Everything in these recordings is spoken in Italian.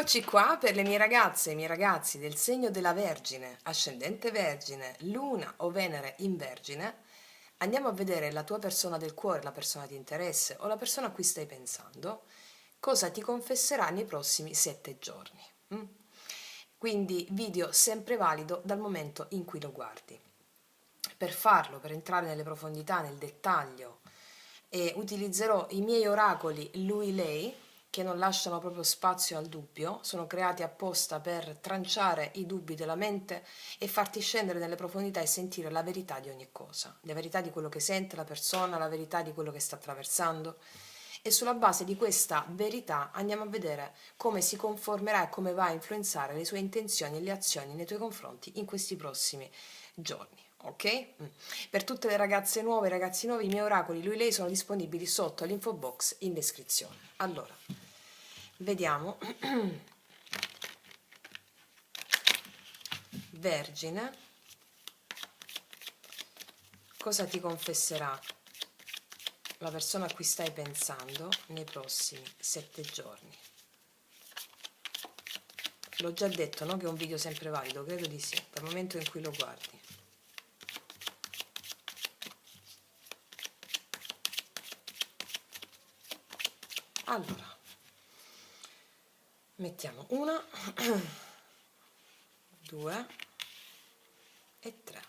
Eccoci qua per le mie ragazze e i miei ragazzi del segno della Vergine, ascendente Vergine, Luna o Venere in Vergine. Andiamo a vedere la tua persona del cuore, la persona di interesse o la persona a cui stai pensando, cosa ti confesserà nei prossimi 7 giorni. Quindi video sempre valido dal momento in cui lo guardi. Per farlo, per entrare nelle profondità, nel dettaglio, utilizzerò i miei oracoli lui-lei, che non lasciano proprio spazio al dubbio, sono creati apposta per tranciare i dubbi della mente e farti scendere nelle profondità e sentire la verità di ogni cosa, la verità di quello che sente la persona, la verità di quello che sta attraversando. E sulla base di questa verità andiamo a vedere come si conformerà e come va a influenzare le sue intenzioni e le azioni nei tuoi confronti in questi prossimi giorni. Ok? Per tutte le ragazze nuove e i ragazzi nuovi, i miei oracoli lui-lei sono disponibili sotto all'info box in descrizione. Allora, vediamo. Vergine, cosa ti confesserà la persona a cui stai pensando nei prossimi 7 giorni? L'ho già detto, no? Che è un video sempre valido, credo di sì, dal momento in cui lo guardi. Allora, mettiamo 1, 2 e 3.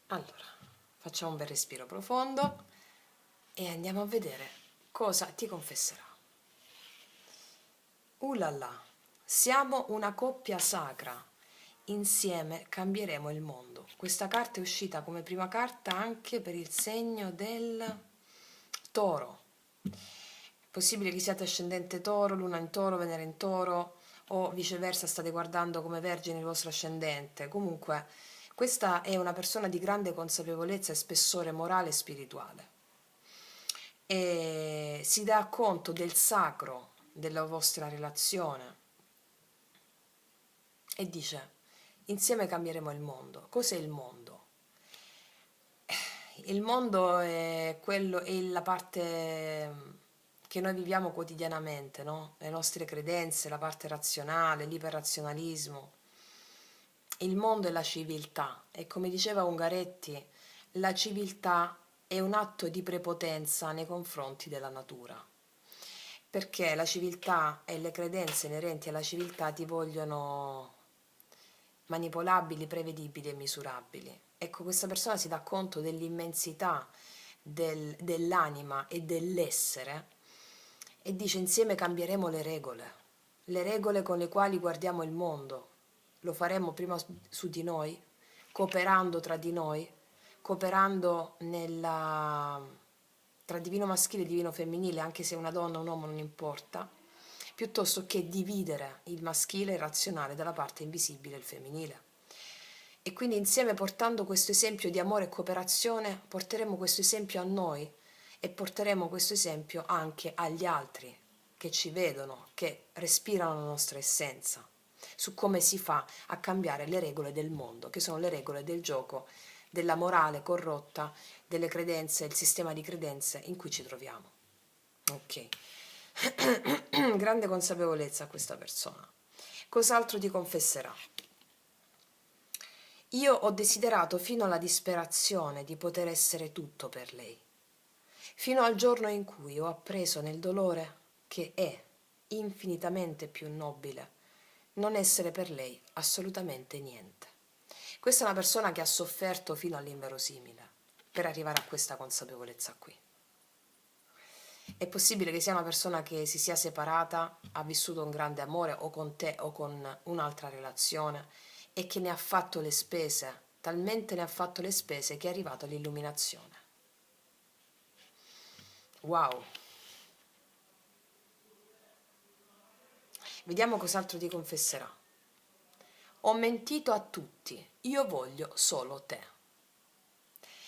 Allora, facciamo un bel respiro profondo e andiamo a vedere cosa ti confesserà. Ulala, siamo una coppia sacra, insieme cambieremo il mondo. Questa carta è uscita come prima carta anche per il segno del Toro. È possibile che siate ascendente Toro, Luna in Toro, Venere in Toro o viceversa state guardando come Vergine il vostro ascendente. Comunque, questa è una persona di grande consapevolezza e spessore morale e spirituale. E si dà conto del sacro della vostra relazione e dice: insieme cambieremo il mondo. Cos'è il mondo? Il mondo è quello, è la parte che noi viviamo quotidianamente, no? Le nostre credenze, la parte razionale, l'iperrazionalismo. Il mondo è la civiltà e come diceva Ungaretti, la civiltà è un atto di prepotenza nei confronti della natura, perché la civiltà e le credenze inerenti alla civiltà ti vogliono manipolabili, prevedibili e misurabili. Ecco, questa persona si dà conto dell'immensità dell'anima e dell'essere e dice: insieme cambieremo le regole con le quali guardiamo il mondo. Lo faremo prima su di noi, cooperando tra di noi, cooperando tra divino maschile e divino femminile, anche se una donna o un uomo non importa, piuttosto che dividere il maschile e il razionale dalla parte invisibile e il femminile. E quindi insieme, portando questo esempio di amore e cooperazione, porteremo questo esempio a noi e porteremo questo esempio anche agli altri che ci vedono, che respirano la nostra essenza, su come si fa a cambiare le regole del mondo, che sono le regole del gioco, della morale corrotta, delle credenze, il sistema di credenze in cui ci troviamo. Ok. Grande consapevolezza a questa persona. Cos'altro ti confesserà? Io ho desiderato fino alla disperazione di poter essere tutto per lei, fino al giorno in cui ho appreso nel dolore che è infinitamente più nobile non essere per lei assolutamente niente. Questa è una persona che ha sofferto fino all'inverosimile per arrivare a questa consapevolezza qui. È possibile che sia una persona che si sia separata, ha vissuto un grande amore o con te o con un'altra relazione e che ne ha fatto le spese, talmente ne ha fatto le spese che è arrivato all'illuminazione. Wow! Vediamo cos'altro ti confesserà. Ho mentito a tutti, io voglio solo te.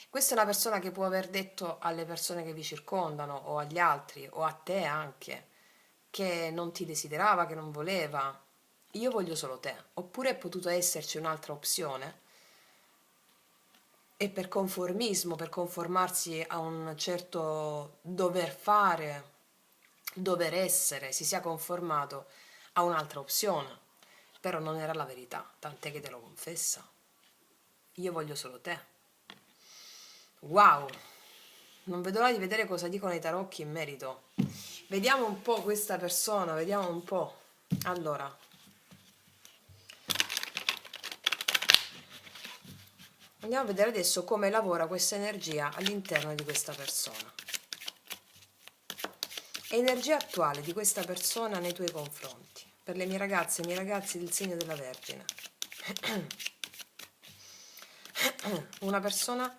Questa è una persona che può aver detto alle persone che vi circondano o agli altri o a te anche che non ti desiderava, che non voleva. Io voglio solo te. Oppure è potuto esserci un'altra opzione e per conformismo, per conformarsi a un certo dover fare dover essere, si sia conformato a un'altra opzione, però non era la verità, tant'è che te lo confessa. Io voglio solo te. Wow! Non vedo l'ora di vedere cosa dicono i tarocchi in merito. Vediamo un po' questa persona, vediamo un po'. Allora, andiamo a vedere adesso come lavora questa energia all'interno di questa persona. Energia attuale di questa persona nei tuoi confronti. Per le mie ragazze e i miei ragazzi del segno della Vergine. Una persona,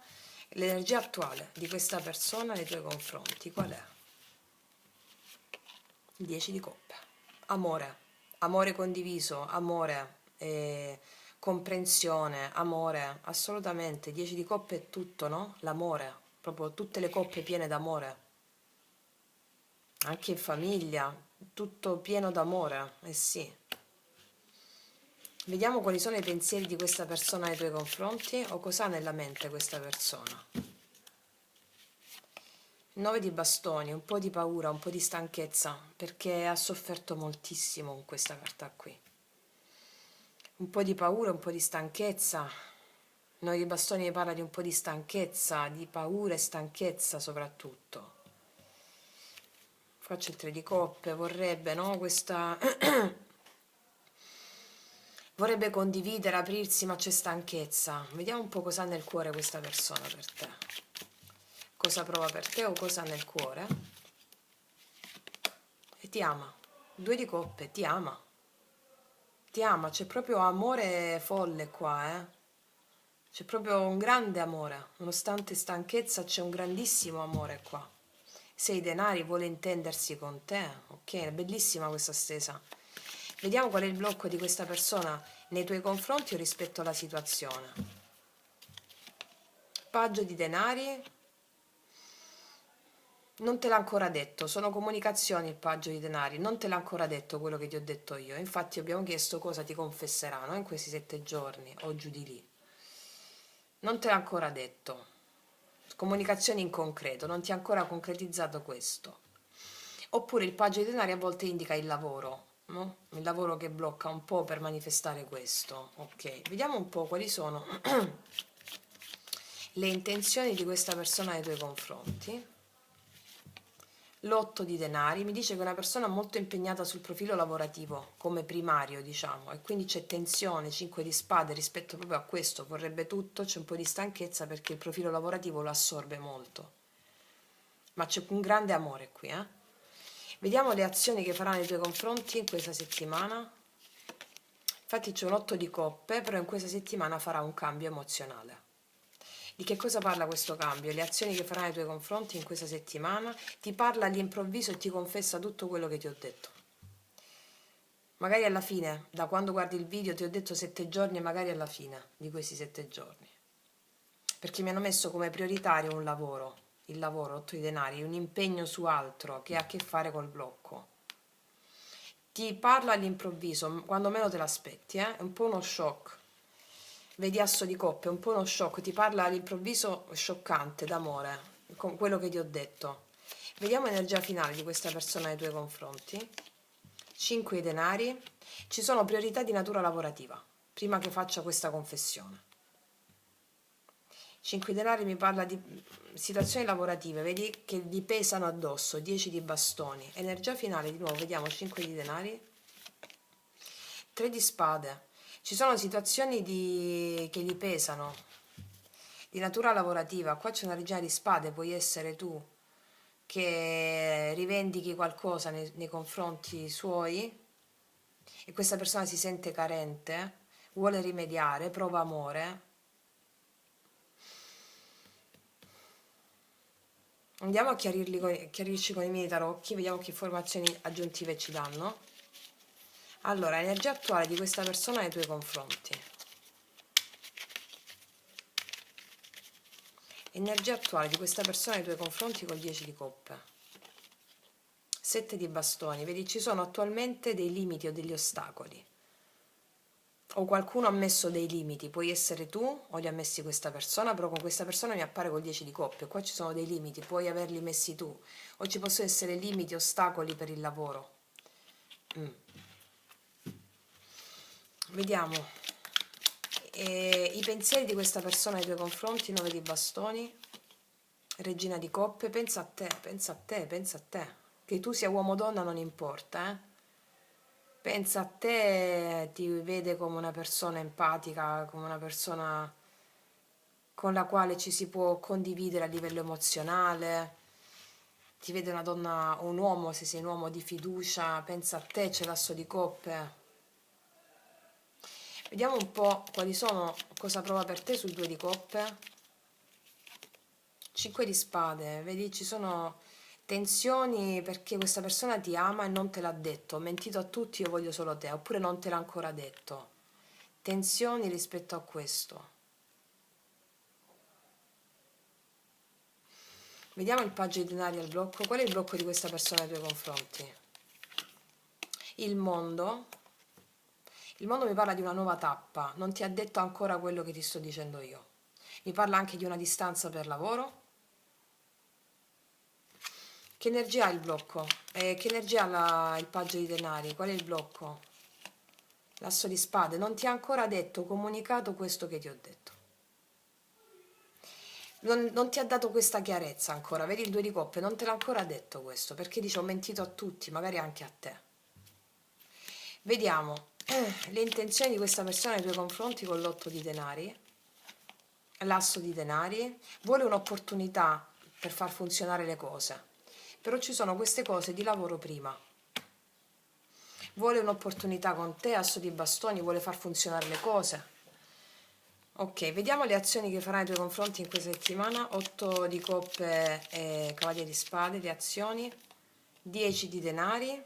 l'energia attuale di questa persona nei tuoi confronti, qual è? 10 di coppe. Amore, amore condiviso, amore, comprensione, amore, assolutamente. 10 di coppe è tutto, no? L'amore, proprio tutte le coppe piene d'amore. Anche in famiglia, tutto pieno d'amore, eh sì. Vediamo quali sono i pensieri di questa persona nei tuoi confronti o cosa ha nella mente questa persona. 9 di bastoni, un po' di paura, un po' di stanchezza, perché ha sofferto moltissimo con questa carta qui. Un po' di paura, un po' di stanchezza. 9 di bastoni mi parla di un po' di stanchezza, di paura e stanchezza soprattutto. Faccio il 3 di coppe, vorrebbe, no? Questa... vorrebbe condividere, aprirsi, ma c'è stanchezza. Vediamo un po' cosa ha nel cuore questa persona per te. Cosa prova per te o cosa ha nel cuore. E ti ama. 2 di coppe, ti ama. Ti ama, c'è proprio amore folle qua, eh. C'è proprio un grande amore. Nonostante stanchezza c'è un grandissimo amore qua. 6 denari, vuole intendersi con te. Ok, è bellissima questa stesa. Vediamo qual è il blocco di questa persona nei tuoi confronti o rispetto alla situazione. Paggio di denari. Non te l'ha ancora detto, sono comunicazioni il paggio di denari, non te l'ha ancora detto quello che ti ho detto io. Infatti abbiamo chiesto cosa ti confesseranno in questi 7 giorni o giù di lì. Non te l'ha ancora detto. Comunicazioni in concreto, non ti ha ancora concretizzato questo. Oppure il paggio di denari a volte indica il lavoro, no? Il lavoro che blocca un po' per manifestare questo. Ok, vediamo un po' quali sono le intenzioni di questa persona nei tuoi confronti. L'8 di denari mi dice che è una persona molto impegnata sul profilo lavorativo come primario, diciamo, e quindi c'è tensione. 5 di spade rispetto proprio a questo, vorrebbe tutto, c'è un po' di stanchezza perché il profilo lavorativo lo assorbe molto, ma c'è un grande amore qui, eh? Vediamo le azioni che farà nei tuoi confronti in questa settimana. Infatti c'è un 8 di coppe, però in questa settimana farà un cambio emozionale. Di che cosa parla questo cambio? Le azioni che farà nei tuoi confronti in questa settimana? Ti parla all'improvviso e ti confessa tutto quello che ti ho detto. Magari alla fine, da quando guardi il video, ti ho detto 7 giorni e magari alla fine di questi 7 giorni. Perché mi hanno messo come prioritario un lavoro, il lavoro, 8 di denari, un impegno su altro che ha a che fare col blocco. Ti parla all'improvviso, quando meno te l'aspetti, è un po' uno shock. Vedi asso di coppe, un po' uno shock, ti parla all'improvviso scioccante d'amore, con quello che ti ho detto. Vediamo l'energia finale di questa persona nei tuoi confronti. 5 di denari. Ci sono priorità di natura lavorativa, prima che faccia questa confessione. 5 di denari mi parla di situazioni lavorative, vedi che gli pesano addosso, 10 di bastoni. Energia finale, di nuovo, vediamo 5 di denari. 3 di spade. Ci sono situazioni che gli pesano, di natura lavorativa. Qua c'è una regina di spade, puoi essere tu che rivendichi qualcosa nei confronti suoi e questa persona si sente carente, vuole rimediare, prova amore. Andiamo a chiarirci con i miei tarocchi, vediamo che informazioni aggiuntive ci danno. Allora, energia attuale di questa persona nei tuoi confronti. Energia attuale di questa persona nei tuoi confronti col 10 di coppe. 7 di bastoni, vedi ci sono attualmente dei limiti o degli ostacoli. o qualcuno ha messo dei limiti, puoi essere tu o li ha messi questa persona, però con questa persona mi appare col 10 di coppie, qua ci sono dei limiti, puoi averli messi tu, o ci possono essere limiti, ostacoli per il lavoro. Vediamo. I pensieri di questa persona nei tuoi confronti, 9 di bastoni, regina di coppe, pensa a te, pensa a te, pensa a te, che tu sia uomo o donna non importa, pensa a te, ti vede come una persona empatica, come una persona con la quale ci si può condividere a livello emozionale, ti vede una donna o un uomo, se sei un uomo di fiducia, pensa a te, c'è l'asso di coppe. Vediamo un po' quali sono, cosa prova per te sul 2 di coppe. 5 di spade, vedi ci sono tensioni perché questa persona ti ama e non te l'ha detto, ho mentito a tutti, io voglio solo te, oppure non te l'ha ancora detto. Tensioni rispetto a questo. Vediamo il paggio di denari al blocco. Qual è il blocco di questa persona nei tuoi confronti? Il mondo. Il mondo mi parla di una nuova tappa, non ti ha detto ancora quello che ti sto dicendo io. Mi parla anche di una distanza per lavoro. Che energia ha il blocco? Che energia ha il paggio di denari? Qual è il blocco? L'asso di spade. Non ti ha ancora detto, comunicato questo che ti ho detto. Non ti ha dato questa chiarezza ancora. Vedi il 2 di coppe, non te l'ha ancora detto questo, perché dice ho mentito a tutti, magari anche a te. Vediamo le intenzioni di questa persona nei tuoi confronti con l'8 di denari. L'asso di denari. Vuole un'opportunità per far funzionare le cose. Però ci sono queste cose di lavoro prima. Vuole un'opportunità con te, asso di bastoni, vuole far funzionare le cose. Ok, vediamo le azioni che farà nei tuoi confronti in questa settimana. 8 di coppe e cavaliere di spade, le azioni. 10 di denari.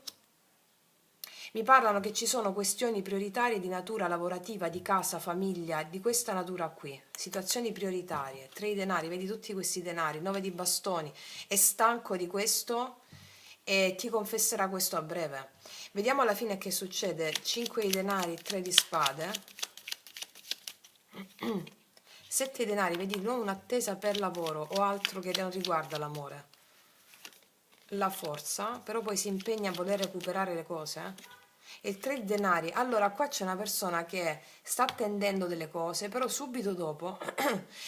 Mi parlano che ci sono questioni prioritarie di natura lavorativa, di casa, famiglia, di questa natura qui. Situazioni prioritarie. 3 di denari, vedi tutti questi denari. 9 di bastoni. È stanco di questo e ti confesserà questo a breve. Vediamo alla fine che succede. 5 di denari, 3 di spade. 7 di denari, vedi, non un'attesa per lavoro o altro che non riguarda l'amore. La forza, però poi si impegna a voler recuperare le cose. E il 3 di denari, allora qua c'è una persona che sta attendendo delle cose, però subito dopo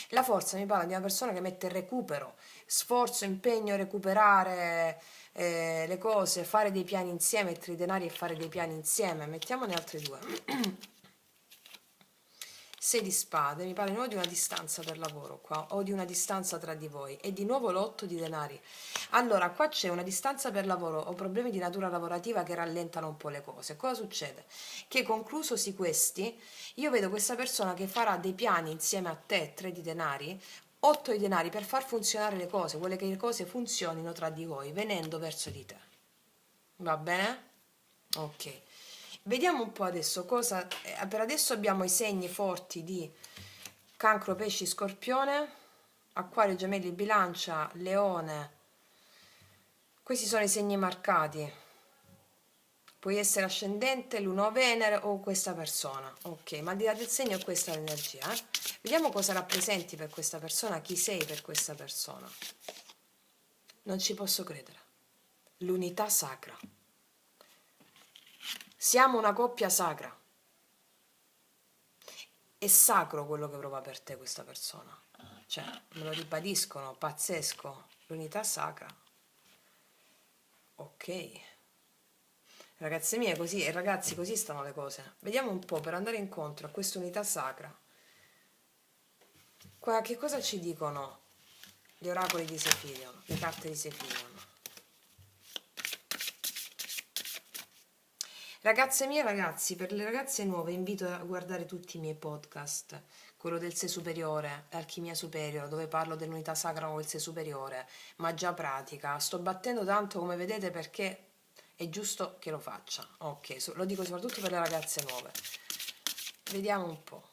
la forza mi parla di una persona che mette recupero, sforzo, impegno, recuperare le cose, fare dei piani insieme, il 3 di denari e fare dei piani insieme. Mettiamone altre due. 6 di spade, mi pare di nuovo di una distanza per lavoro qua, o di una distanza tra di voi, e di nuovo l'8 di denari. Allora, qua c'è una distanza per lavoro o problemi di natura lavorativa che rallentano un po' le cose. Cosa succede? Che conclusosi questi, io vedo questa persona che farà dei piani insieme a te, 3 di denari, 8 di denari per far funzionare le cose, vuole che le cose funzionino tra di voi, venendo verso di te. Va bene? Ok. Vediamo un po' adesso cosa. Per adesso abbiamo i segni forti di Cancro, Pesci, Scorpione, Acquario, Gemelli, Bilancia, Leone. Questi sono i segni marcati. Puoi essere ascendente, Luna o Venere o questa persona. Ok, ma al di là del segno è questa l'energia. Vediamo cosa rappresenti per questa persona, chi sei per questa persona. Non ci posso credere. L'unità sacra. Siamo una coppia sacra. È sacro quello che prova per te questa persona. Cioè, me lo ribadiscono, pazzesco. L'unità sacra. Ok. Ragazze mie, così, e ragazzi, così stanno le cose. Vediamo un po' per andare incontro a questa unità sacra. Qua, che cosa ci dicono gli oracoli di Sefirion, le carte di Sefirion? Ragazze mie, ragazzi, per le ragazze nuove invito a guardare tutti i miei podcast, quello del sé superiore, Alchimia Superiore, dove parlo dell'unità sacra con il sé superiore, magia pratica. Sto battendo tanto, come vedete, perché è giusto che lo faccia. Ok, lo dico soprattutto per le ragazze nuove. Vediamo un po'.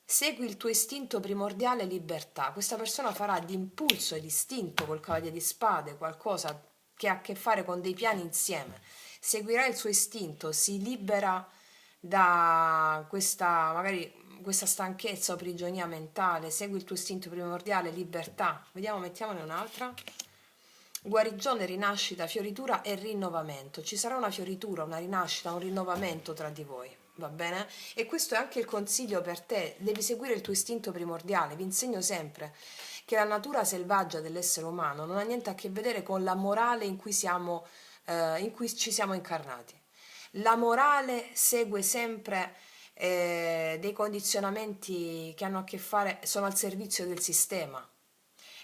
Segui il tuo istinto primordiale libertà. Questa persona farà di impulso e di istinto col cavaliere di spade qualcosa che ha a che fare con dei piani insieme. Seguirà il suo istinto, si libera da questa, magari questa stanchezza o prigionia mentale, segui il tuo istinto primordiale, libertà. Vediamo, mettiamone un'altra. Guarigione, rinascita, fioritura e rinnovamento. Ci sarà una fioritura, una rinascita, un rinnovamento tra di voi, va bene? E questo è anche il consiglio per te, devi seguire il tuo istinto primordiale. Vi insegno sempre che la natura selvaggia dell'essere umano non ha niente a che vedere con la morale in cui ci siamo incarnati. La morale segue sempre dei condizionamenti che hanno a che fare, sono al servizio del sistema.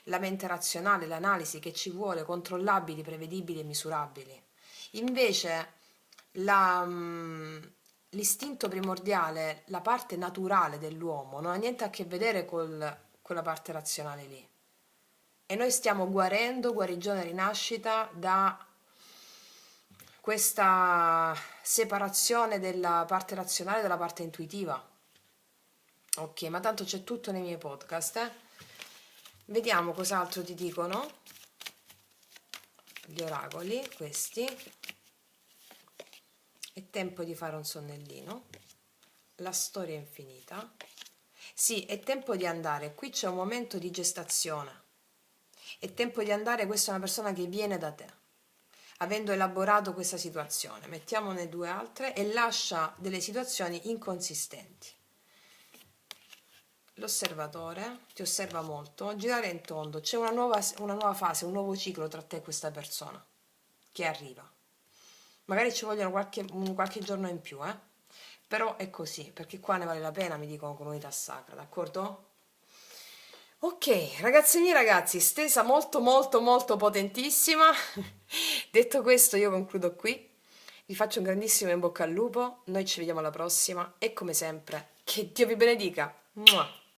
La mente razionale, l'analisi che ci vuole, controllabili, prevedibili e misurabili. Invece l'istinto primordiale, la parte naturale dell'uomo, non ha niente a che vedere con quella parte razionale lì. E noi stiamo guarendo, guarigione e rinascita, da questa separazione della parte razionale dalla parte intuitiva. Ok, ma tanto c'è tutto nei miei podcast, eh? Vediamo cos'altro ti dicono gli oracoli, questi. È tempo di fare un sonnellino. La storia è infinita. Sì, è tempo di andare. Qui c'è un momento di gestazione. È tempo di andare, questa è una persona che viene da te, avendo elaborato questa situazione. Mettiamone due altre e lascia delle situazioni inconsistenti. L'osservatore ti osserva molto, girare in tondo, c'è una nuova fase, un nuovo ciclo tra te e questa persona che arriva. Magari ci vogliono qualche giorno in più, però è così, perché qua ne vale la pena, mi dicono comunità sacra, d'accordo? Ok, ragazzi miei ragazzi, stesa molto molto molto potentissima. Detto questo, io concludo qui. Vi faccio un grandissimo in bocca al lupo, noi ci vediamo alla prossima e come sempre, che Dio vi benedica. Mua.